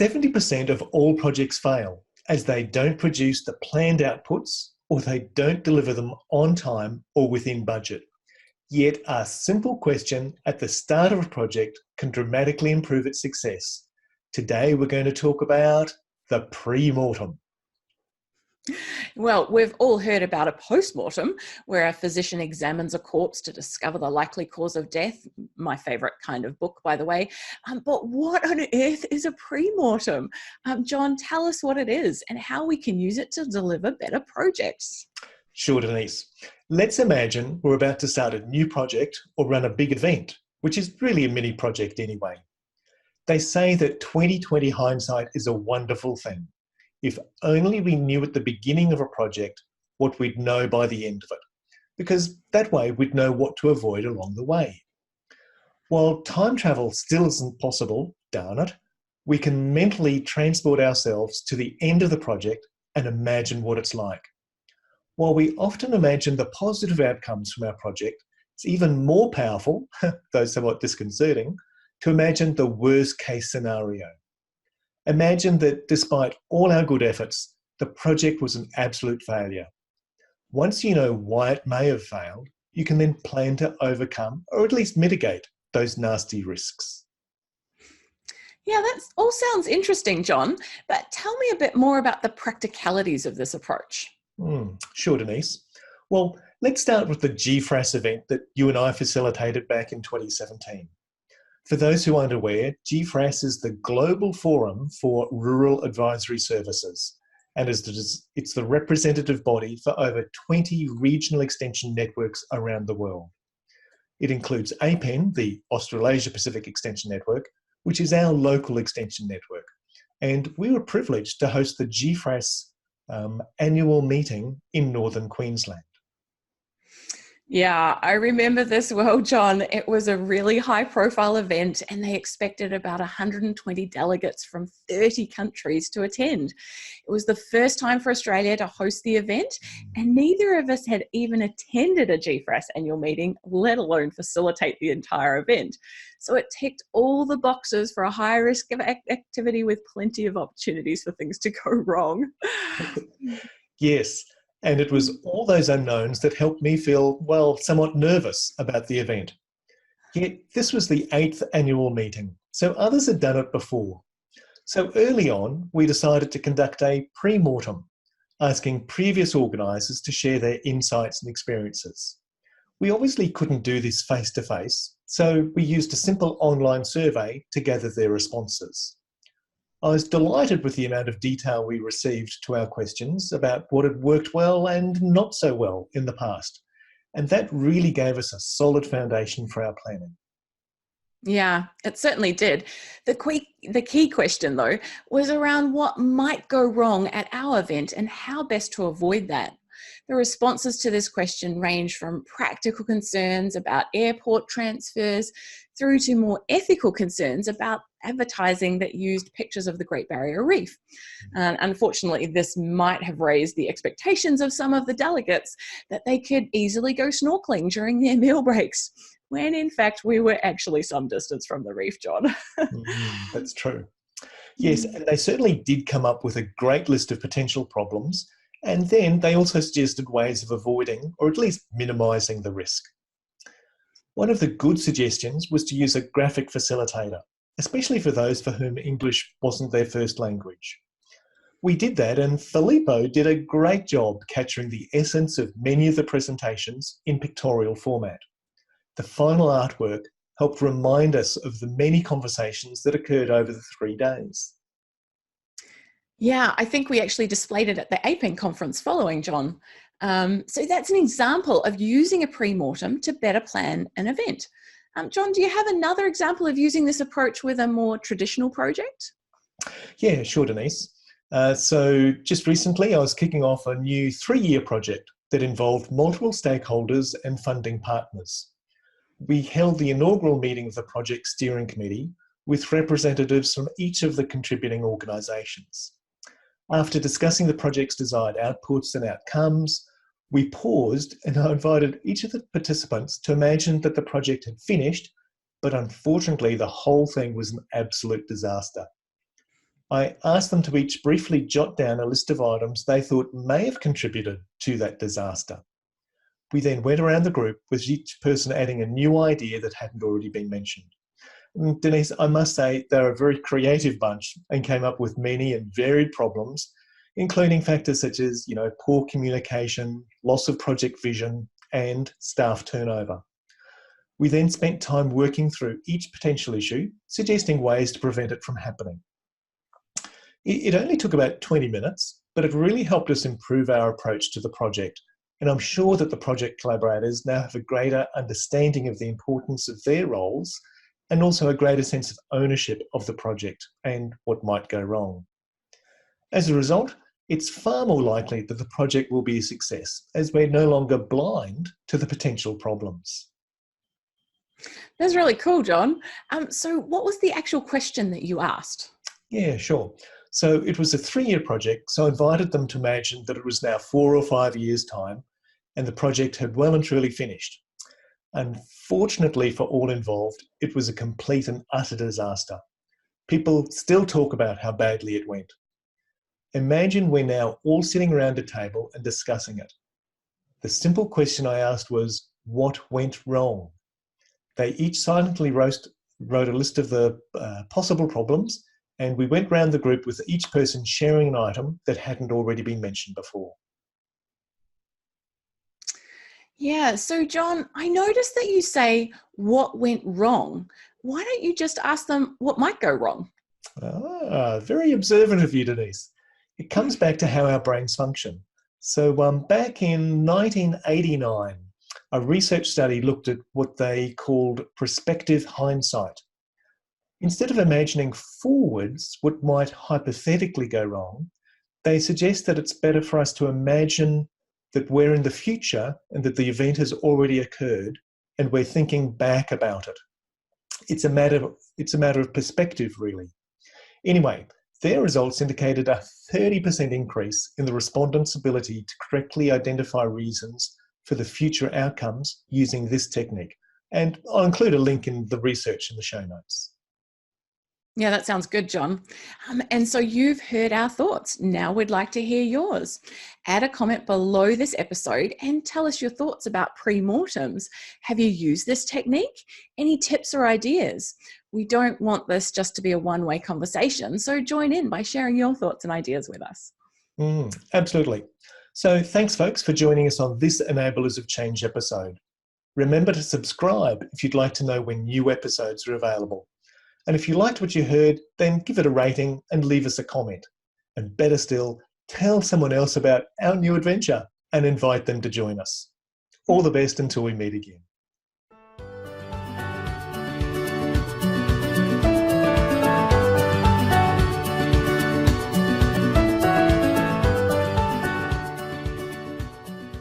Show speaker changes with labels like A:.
A: 70% of all projects fail as they don't produce the planned outputs or they don't deliver them on time or within budget. Yet a simple question at the start of a project can dramatically improve its success. Today we're going to talk about the pre-mortem.
B: Well, we've all heard about a post-mortem, where a physician examines a corpse to discover the likely cause of death. My favourite kind of book, by the way. But what on earth is a pre-mortem? John, tell us what it is and how we can use it to deliver better projects.
A: Sure, Denise. Let's imagine we're about to start a new project or run a big event, which is really a mini project anyway. They say that 20/20 hindsight is a wonderful thing. If only we knew at the beginning of a project what we'd know by the end of it, because that way we'd know what to avoid along the way. While time travel still isn't possible, darn it, we can mentally transport ourselves to the end of the project and imagine what it's like. While we often imagine the positive outcomes from our project, it's even more powerful, though somewhat disconcerting, to imagine the worst case scenario. Imagine that despite all our good efforts, the project was an absolute failure. Once you know why it may have failed, you can then plan to overcome or at least mitigate those nasty risks.
B: Yeah, that all sounds interesting, John, but tell me a bit more about the practicalities of this approach.
A: Sure, Denise. Well, let's start with the GFRAS event that you and I facilitated back in 2017. For those who aren't aware, GFRAS is the global forum for rural advisory services, and it's the representative body for over 20 regional extension networks around the world. It includes APEN, the Australasia Pacific Extension Network, which is our local extension network. And we were privileged to host the GFRAS annual meeting in Northern Queensland.
B: Yeah, I remember this well, John. It was a really high-profile event and they expected about 120 delegates from 30 countries to attend. It was the first time for Australia to host the event, and neither of us had even attended a GFRAS annual meeting, let alone facilitate the entire event. So it ticked all the boxes for a high risk of activity with plenty of opportunities for things to go wrong.
A: Yes. And it was all those unknowns that helped me feel, well, somewhat nervous about the event. Yet this was the 8th annual meeting, so others had done it before. So early on, we decided to conduct a pre-mortem, asking previous organisers to share their insights and experiences. We obviously couldn't do this face-to-face, so we used a simple online survey to gather their responses. I was delighted with the amount of detail we received to our questions about what had worked well and not so well in the past. And that really gave us a solid foundation for our planning.
B: Yeah, it certainly did. The key question, though, was around what might go wrong at our event and how best to avoid that. The responses to this question range from practical concerns about airport transfers through to more ethical concerns about advertising that used pictures of the Great Barrier Reef. Unfortunately, this might have raised the expectations of some of the delegates that they could easily go snorkeling during their meal breaks, when in fact we were actually some distance from the reef, John.
A: That's true. Yes, and they certainly did come up with a great list of potential problems, and then they also suggested ways of avoiding or at least minimising the risk. One of the good suggestions was to use a graphic facilitator, especially for those for whom English wasn't their first language. We did that, and Filippo did a great job capturing the essence of many of the presentations in pictorial format. The final artwork helped remind us of the many conversations that occurred over the 3 days.
B: Yeah, I think we actually displayed it at the APEN conference following, John. So that's an example of using a pre-mortem to better plan an event. John, do you have another example of using this approach with a more traditional project?
A: Yeah, sure, Denise. So just recently I was kicking off a new 3-year project that involved multiple stakeholders and funding partners. We held the inaugural meeting of the project steering committee with representatives from each of the contributing organisations. After discussing the project's desired outputs and outcomes, we paused and I invited each of the participants to imagine that the project had finished, but unfortunately the whole thing was an absolute disaster. I asked them to each briefly jot down a list of items they thought may have contributed to that disaster. We then went around the group with each person adding a new idea that hadn't already been mentioned. And Denise, I must say they're a very creative bunch and came up with many and varied problems, including factors such as, poor communication, loss of project vision, and staff turnover. We then spent time working through each potential issue, suggesting ways to prevent it from happening. It only took about 20 minutes, but it really helped us improve our approach to the project. And I'm sure that the project collaborators now have a greater understanding of the importance of their roles and also a greater sense of ownership of the project and what might go wrong. As a result, it's far more likely that the project will be a success as we're no longer blind to the potential problems.
B: That's really cool, John. So what was the actual question that you asked?
A: Yeah, sure. So it was a 3-year project, so I invited them to imagine that it was now 4 or 5 years' time and the project had well and truly finished. Unfortunately for all involved, it was a complete and utter disaster. People still talk about how badly it went. Imagine we're now all sitting around a table and discussing it. The simple question I asked was, what went wrong? They each silently wrote a list of the possible problems, and we went round the group with each person sharing an item that hadn't already been mentioned before.
B: Yeah, so John, I noticed that you say what went wrong. Why don't you just ask them what might go wrong?
A: Very observant of you, Denise. It comes back to how our brains function. So back in 1989, a research study looked at what they called prospective hindsight. Instead of imagining forwards what might hypothetically go wrong, they suggest that it's better for us to imagine that we're in the future and that the event has already occurred and we're thinking back about it. It's a matter of perspective, really. Anyway, their results indicated a 30% increase in the respondents' ability to correctly identify reasons for the future outcomes using this technique. And I'll include a link in the research in the show notes.
B: Yeah, that sounds good, John. And so you've heard our thoughts. Now we'd like to hear yours. Add a comment below this episode and tell us your thoughts about pre-mortems. Have you used this technique? Any tips or ideas? We don't want this just to be a one-way conversation, so join in by sharing your thoughts and ideas with us.
A: Absolutely. So thanks, folks, for joining us on this Enablers of Change episode. Remember to subscribe if you'd like to know when new episodes are available. And if you liked what you heard, then give it a rating and leave us a comment. And better still, tell someone else about our new adventure and invite them to join us. All the best until we meet again.